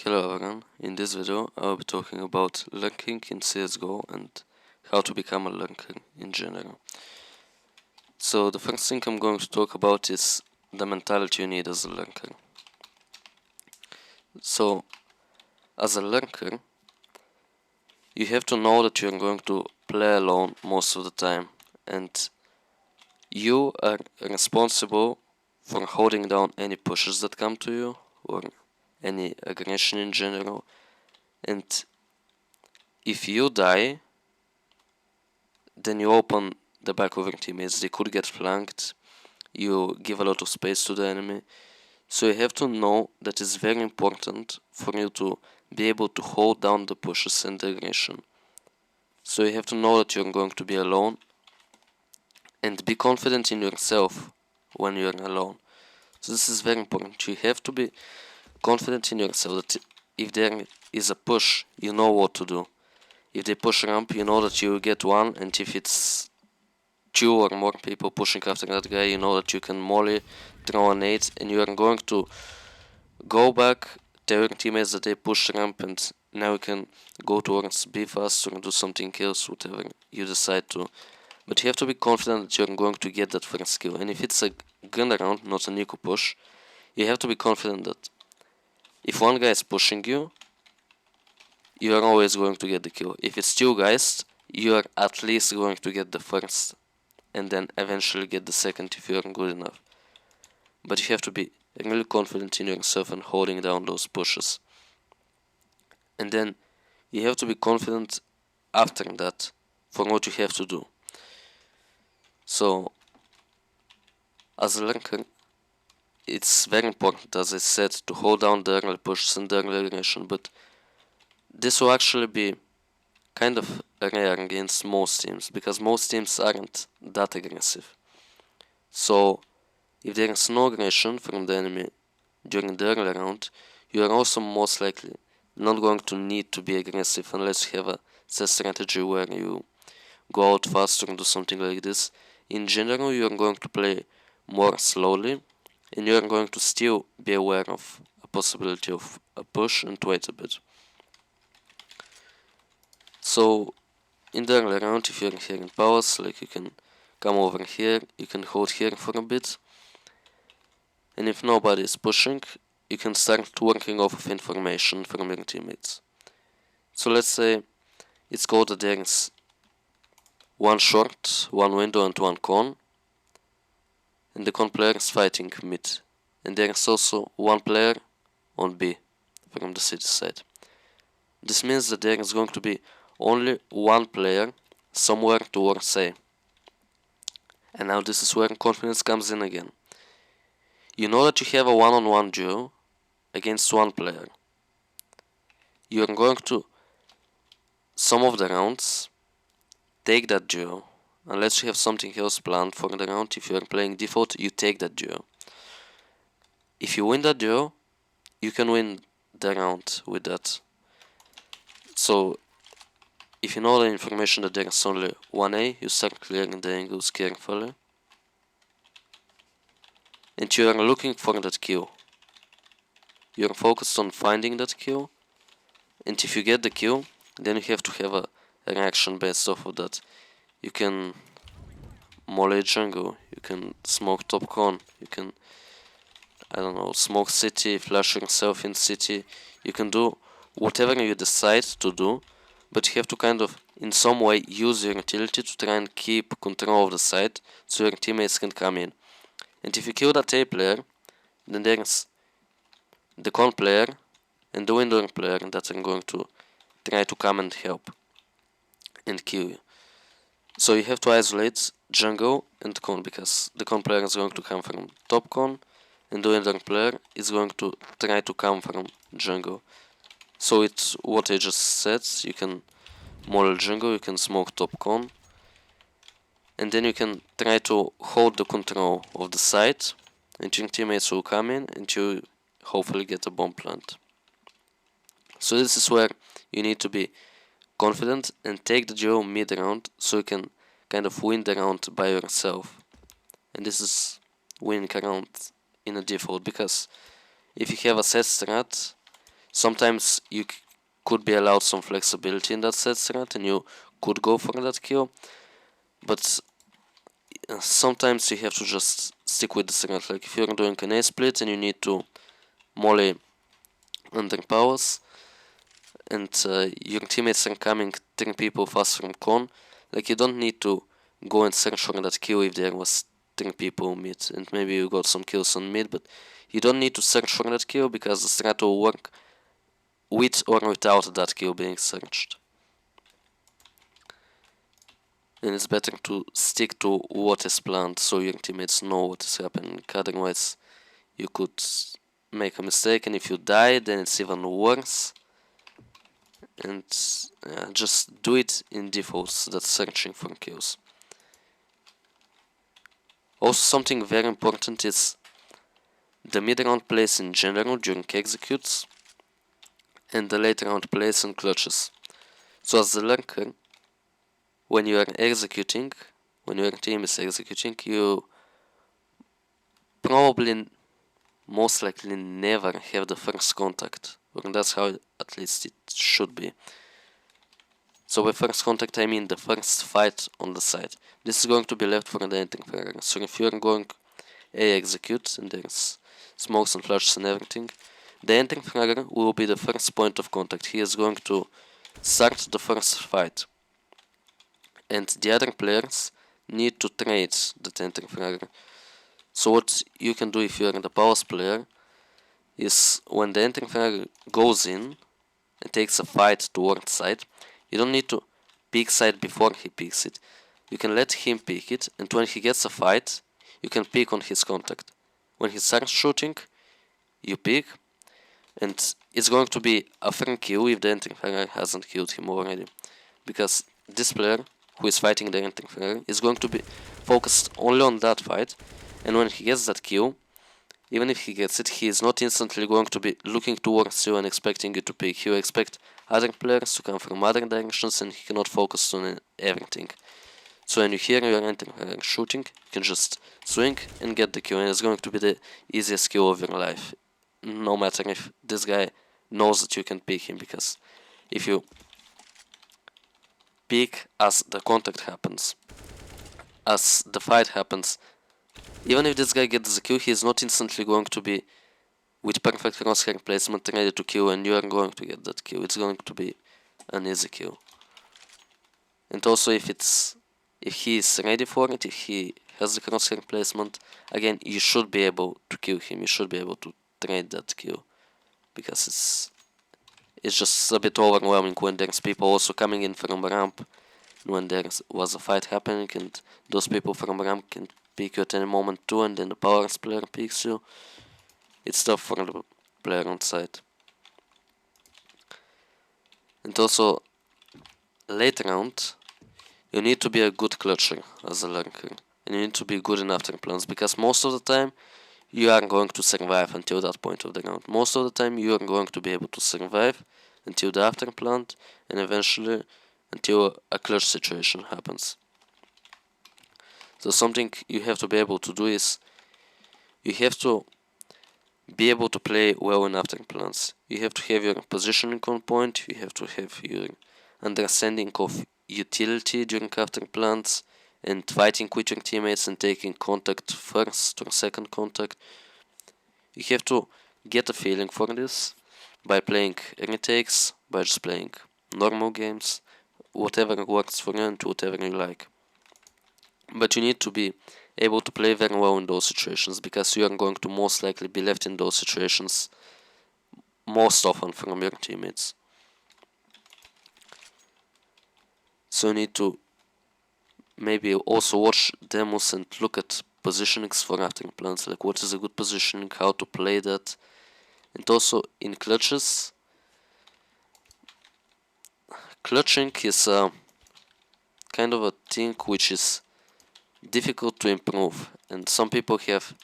Hello everyone, in this video I will be talking about lurking in CSGO and how to become a lurker in general. So the first thing I'm going to talk about is the mentality you need as a lurker. So as a lurker, you have to know that you're going to play alone most of the time, and you are responsible for holding down any pushes that come to you or any aggression in general. And if you die, then you open the back of your teammates. They could get flanked. You give a lot of space to the enemy. So you have to know that it's very important for you to be able to hold down the pushes and the aggression. So you have to know that you're going to be alone and be confident in yourself when you're alone. So this is very important. You have to be confident in yourself that if there is a push, you know what to do. If they push ramp, you know that you get one, and if it's two or more people pushing after that guy, you know that you can molly, throw a nade, and you are going to go back, tell your teammates that they push ramp, and now you can go towards B fast or do something else, whatever you decide to. But you have to be confident that you're going to get that first kill. And if it's a gun round, not a Nico push, you have to be confident that if one guy is pushing you, you are always going to get the kill. If it's two guys, you are at least going to get the first, and then eventually get the second if you are good enough. But you have to be really confident in yourself and holding down those pushes. And then you have to be confident after that for what you have to do. So as a lurker, it's very important, as I said, to hold down the early pushes and the early aggression, but this will actually be kind of rare against most teams, because most teams aren't that aggressive. So if there is no aggression from the enemy during the early round, you are also most likely not going to need to be aggressive unless you have a set strategy where you go out faster and do something like this. In general, you are going to play more slowly, and you are going to still be aware of a possibility of a push and wait a bit. So in the early round, if you're here in powers, like, you can come over here, you can hold here for a bit, and if nobody is pushing, you can start working off of information from your teammates. So let's say it's called that there is one short, one window, and one con, and the con player is fighting mid, and there is also one player on B from the city side. This means that there is going to be only one player somewhere towards A. And now this is where confidence comes in again. You know that you have a one-on-one duo against one player. You are going to, some of the rounds, take that duo. Unless you have something else planned for the round, if you are playing default, you take that duo. If you win that duo, you can win the round with that. So if you know the information that there is only one A, you start clearing the angles carefully. And you are looking for that kill. You are focused on finding that kill. And if you get the kill, then you have to have a reaction based off of that. You can molly jungle, you can smoke top con, you can, I don't know, smoke city, flash yourself in city. You can do whatever you decide to do, but you have to kind of in some way use your utility to try and keep control of the site so your teammates can come in. And if you kill that A player, then there's the con player and the window player that are going to try to come and help and kill you. So you have to isolate jungle and con, because the con player is going to come from top con and the window player is going to try to come from jungle. So it's what I just said. You can model jungle, you can smoke top con, and then you can try to hold the control of the site, and your teammates will come in and you hopefully get a bomb plant. So this is where you need to be confident and take the duo mid round so you can kind of win the round by yourself. And this is winning a round in a default, because if you have a set strat, Sometimes you could be allowed some flexibility in that set strat and you could go for that kill, but sometimes you have to just stick with the strat. Like if you're doing an A split and you need to molly under powers and your teammates are coming 3 people fast from con, like you don't need to go and search for that kill if there was 3 people mid, and maybe you got some kills on mid, but you don't need to search for that kill because the strat will work with or without that kill being searched. And it's better to stick to what is planned so your teammates know what is happening. Otherwise, you could make a mistake, and if you die, then it's even worse. And just do it in defaults, that's searching for kills. Also, something very important is the mid-round plays in general during executes and the late round plays and clutches. So as the lurker, when you are executing, when your team is executing, you probably most likely never have the first contact, or that's how at least it should be. So with first contact I mean the first fight on the side. This is going to be left for the entering fragger. So if you're going A execute and there's smokes and flashes and everything, the entering fragger will be the first point of contact. He is going to start the first fight. And the other players need to trade the entering fragger. So what you can do if you're the powers player is when the entering fragger goes in and takes a fight towards side, you don't need to peek side before he peeks it. You can let him peek it, and when he gets a fight, you can peek on his contact. When he starts shooting, you peek, and it's going to be a free kill if the entering fragger hasn't killed him already. Because this player, who is fighting the entering fragger, is going to be focused only on that fight, and when he gets that kill, even if he gets it, he is not instantly going to be looking towards you and expecting you to pick. He will expect other players to come from other directions and he cannot focus on everything. So when you hear your entering shooting, you can just swing and get the kill, and it's going to be the easiest kill of your life. No matter if this guy knows that you can pick him, because if you pick as the contact happens, as the fight happens, even if this guy gets the kill, he is not instantly going to be with perfect crosshair placement ready to kill, and you are going to get that kill. It's going to be an easy kill. And also if he is ready for it, if he has the crosshair placement, again you should be able to kill him. You should be able to trade that kill, because it's just a bit overwhelming when there's people also coming in from ramp, when there was a fight happening and those people from ramp can pick you at any moment too, and then the powers player picks you. It's tough for the player on side. And also, late round, you need to be a good clutcher as a lurker, and you need to be good in after plans, because most of the time you are going to survive until that point of the round. Most of the time you are going to be able to survive until the after plant, and eventually until a clutch situation happens. So something you have to be able to do is you have to be able to play well in after plans. You have to have your positioning on point, you have to have your understanding of utility during after plans, and fighting with your teammates and taking contact first or second contact. You have to get a feeling for this by playing retakes, by just playing normal games, whatever works for you and whatever you like. But you need to be able to play very well in those situations, because you are going to most likely be left in those situations most often from your teammates. So you need to maybe also watch demos and look at positionings for after plans, like what is a good positioning, how to play that. And also in clutches, clutching is kind of a thing which is difficult to improve, and some people have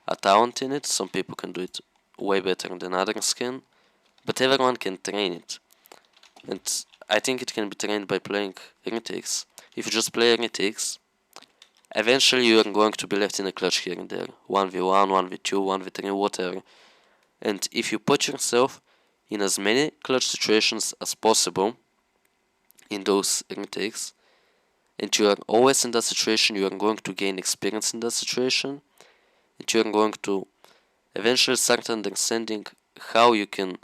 a talent in it, some people can do it way better than others can, but everyone can train it. And I think it can be trained by playing retakes. If you just play retakes, eventually you are going to be left in a clutch here and there, 1v1, 1v2, 1v3, whatever. And if you put yourself in as many clutch situations as possible in those retakes, and you are always in that situation. You are going to gain experience in that situation, and you are going to eventually start understanding how you can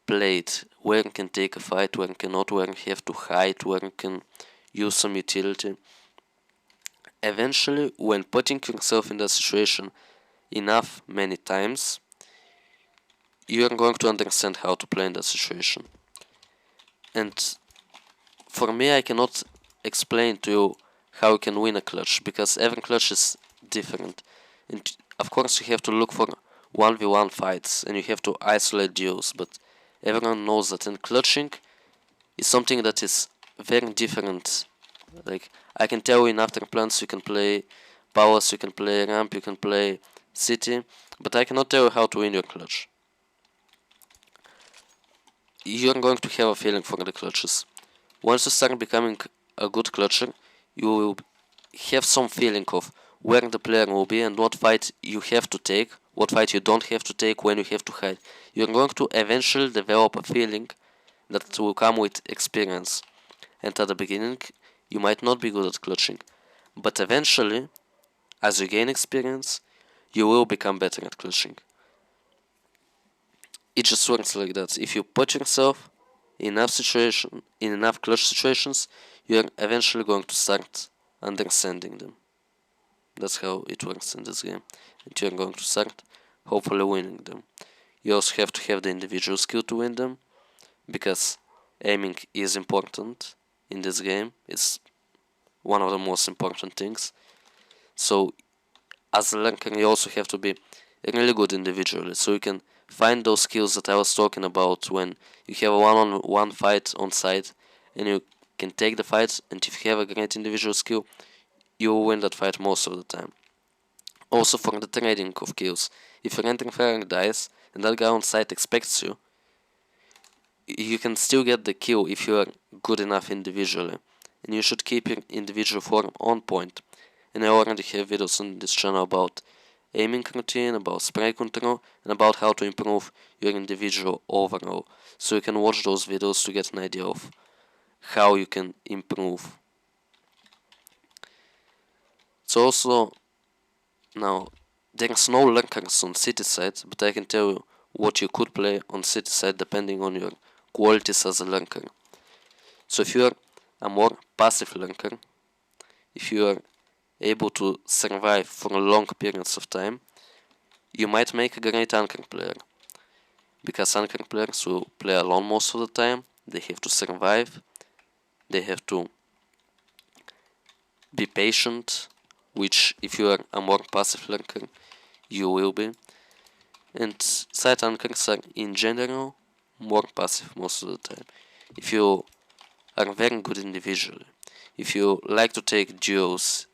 play it, where you can take a fight, where you cannot, where you have to hide, where you can use some utility. Eventually, when putting yourself in that situation enough many times, you are going to understand how to play in that situation. And for me, I cannot explain to you how you can win a clutch, because every clutch is different. And of course, you have to look for 1v1 fights and you have to isolate duos, but everyone knows that. And clutching is something that is very different. Like, I can tell you in after plants you can play powers, you can play ramp, you can play city, but I cannot tell you how to win your clutch. You're going to have a feeling for the clutches. Once you start becoming a good clutcher, you will have some feeling of where the player will be and what fight you have to take, what fight you don't have to take, when you have to hide. You're going to eventually develop a feeling that will come with experience. And at the beginning, you might not be good at clutching, but eventually, as you gain experience, you will become better at clutching. It just works like that. If you put yourself in enough clutch situations, you're eventually going to start understanding them. That's how it works in this game. And you're going to start hopefully winning them. You also have to have the individual skill to win them, because aiming is important in this game. It's one of the most important things. So as a lurker, you also have to be really good individually, so you can find those skills that I was talking about when you have a one-on-one fight on site and you can take the fight, and if you have a great individual skill, you will win that fight most of the time. Also for the trading of kills, if your interfering dies and that guy on site expects you, you can still get the kill if you are good enough individually, and you should keep your individual form on point. And I already have videos on this channel about aiming routine, about spray control, and about how to improve your individual overall. So you can watch those videos to get an idea of how you can improve. So also, now, there's no lurkers on city side, but I can tell you what you could play on city side depending on your qualities as a lurker. So if you are a more passive lurker, if you are able to survive for long periods of time, you might make a great anchor player, because anchor players will play alone most of the time. They have to survive, they have to be patient, which if you are a more passive lurker, you will be. And side anchors are in general more passive most of the time. If you are very good individually, if you like to take duos,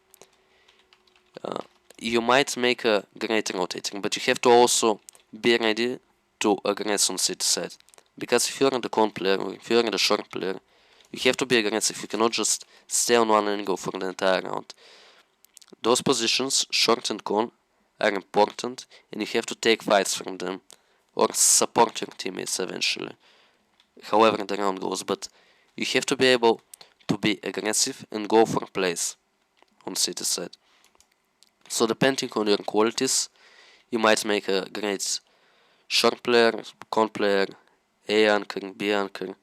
you might make a great rotating, but you have to also be ready to aggress on city side. Because if you're the con player, or if you're the short player, you have to be aggressive. You cannot just stay on one angle for the entire round. Those positions, short and con, are important, and you have to take fights from them, or support your teammates eventually, however the round goes. But you have to be able to be aggressive and go for plays on city side. So depending on your qualities, you might make a great short player, con player, A anchor, B anchor,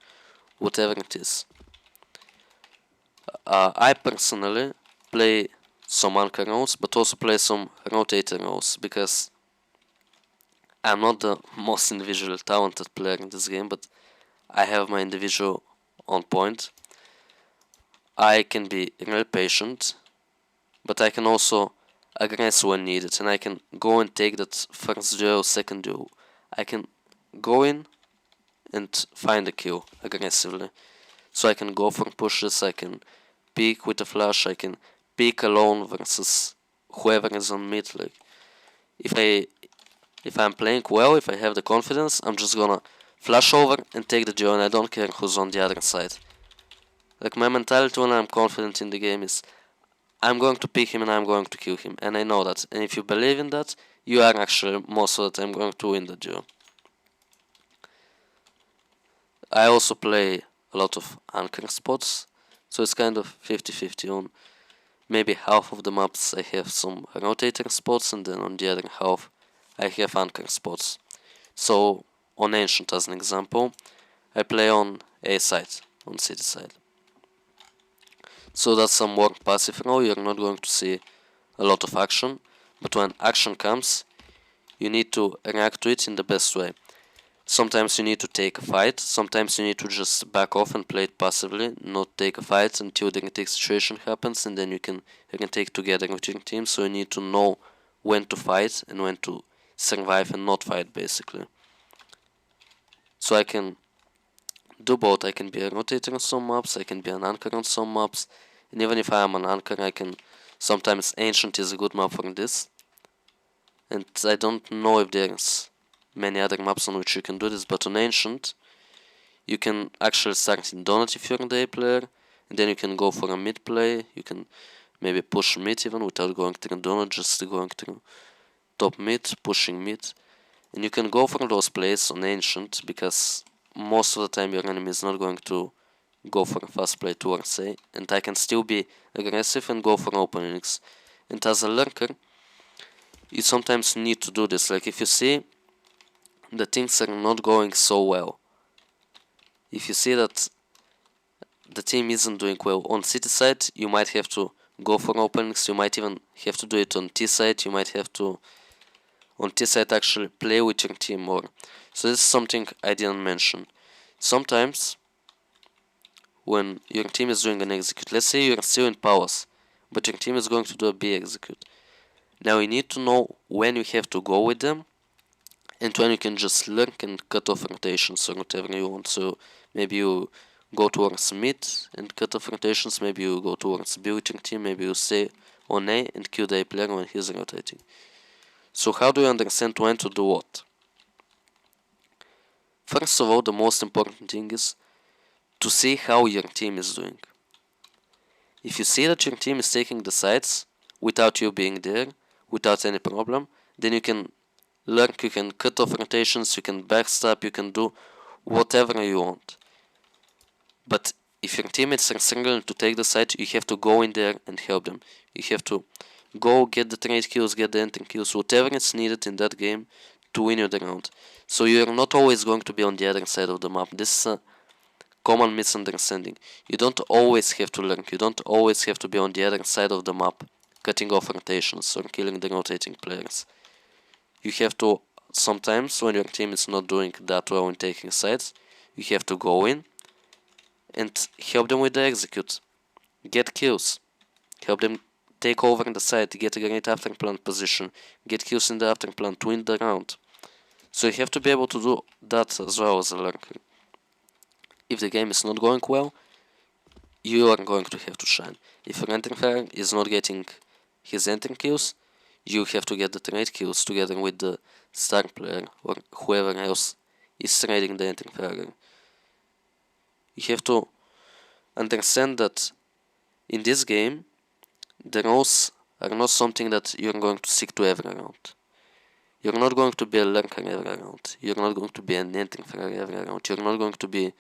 whatever it is. I personally play some anchor roles, but also play some rotator roles, because I'm not the most individually talented player in this game, but I have my individual on point. I can be really patient, but I can also aggress when needed, and I can go and take that first duel, second duel. I can go in and find a kill aggressively. So I can go for pushes, I can peek with a flash, I can peek alone versus whoever is on mid. Like, if I'm playing well, if I have the confidence, I'm just gonna flash over and take the duel, and I don't care who's on the other side. Like, my mentality when I'm confident in the game is I'm going to pick him and I'm going to kill him, and I know that. And if you believe in that, you are actually most of the time going to win the duel. I also play a lot of anchor spots, so it's kind of 50-50. On maybe half of the maps I have some rotating spots, and then on the other half I have anchor spots. So on Ancient, as an example, I play on A side, on city side. So that's some more passive role. You're not going to see a lot of action, but when action comes, you need to react to it in the best way. Sometimes you need to take a fight, sometimes you need to just back off and play it passively, not take a fight until the retake situation happens, and then you can retake together with your team. So you need to know when to fight and when to survive and not fight, basically. So I can do both. I can be a rotator on some maps, I can be an anchor on some maps, and even if I am an anchor, I can sometimes Ancient is a good map for this. And I don't know if there's many other maps on which you can do this, but on Ancient you can actually start in Donut if you're a day player, and then you can go for a mid play. You can maybe push mid even without going through Donut, just going through top mid, pushing mid. And you can go for those plays on Ancient because most of the time your enemy is not going to go for a fast play towards A, and I can still be aggressive and go for openings. And as a lurker, you sometimes need to do this. Like if you see that things are not going so well, if you see that the team isn't doing well on city side, you might have to go for openings. You might even have to do it on T side. You might have to on T side actually play with your team more. So this is something I didn't mention. Sometimes when your team is doing an execute, let's say you're still in powers, but your team is going to do a B execute. Now you need to know when you have to go with them and when you can just lurk and cut off rotations or whatever you want. So maybe you go towards mid and cut off rotations, maybe you go towards B with your team, maybe you stay on A and kill the A player when he's rotating. So how do you understand when to do what? First of all, the most important thing is to see how your team is doing. If you see that your team is taking the sides without you being there, without any problem, then you can lurk, you can cut off rotations, you can backstab, you can do whatever you want. But if your teammates are struggling to take the side, you have to go in there and help them. You have to go get the trade kills, get the entry kills, whatever is needed in that game to win you the round. So you're not always going to be on the other side of the map. This is a common misunderstanding. You don't always have to lurk, you don't always have to be on the other side of the map, cutting off rotations or killing the rotating players. You have to, sometimes when your team is not doing that well in taking sides, you have to go in and help them with the execute. Get kills. Help them take over the side, get a great after plant position, get kills in the after plant to win the round. So you have to be able to do that as well as a lurker. If the game is not going well, you are going to have to shine. If your entering player is not getting his entering kills, you have to get the trade kills together with the star player or whoever else is trading the entering player. You have to understand that in this game, the roles are not something that you're going to stick to every round. You're not going to be a lurker every round. You're not going to be an entering player every round. You're not going to be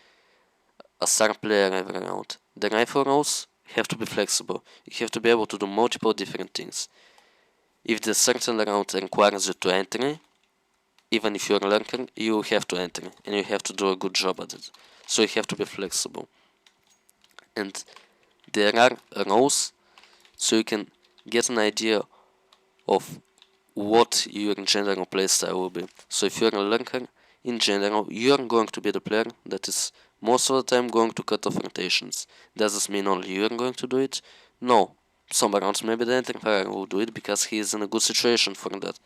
a star player every round. The rifle roles have to be flexible. You have to be able to do multiple different things. If the certain round requires you to enter, even if you're a lurker, you have to enter and you have to do a good job at it. So you have to be flexible. And there are roles so you can get an idea of what your general playstyle will be. So if you're a lurker, in general, you're going to be the player that is most of the time going to cut off rotations. Does this mean only you're going to do it? No. Some rounds maybe the entering player will do it because he is in a good situation for that.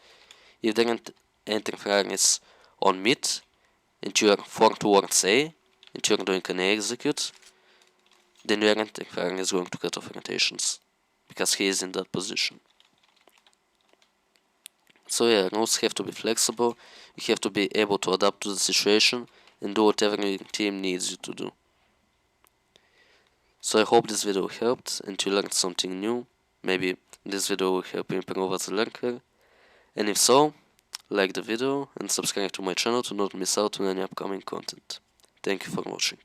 If the entering player is on mid and you are 4 towards A and you're doing an A execute, then your entering player is going to cut off rotations because he is in that position. So yeah, roles have to be flexible, you have to be able to adapt to the situation and do whatever your team needs you to do. So I hope this video helped and you learned something new. Maybe this video will help you improve as a lurker. And if so, like the video and subscribe to my channel to not miss out on any upcoming content. Thank you for watching.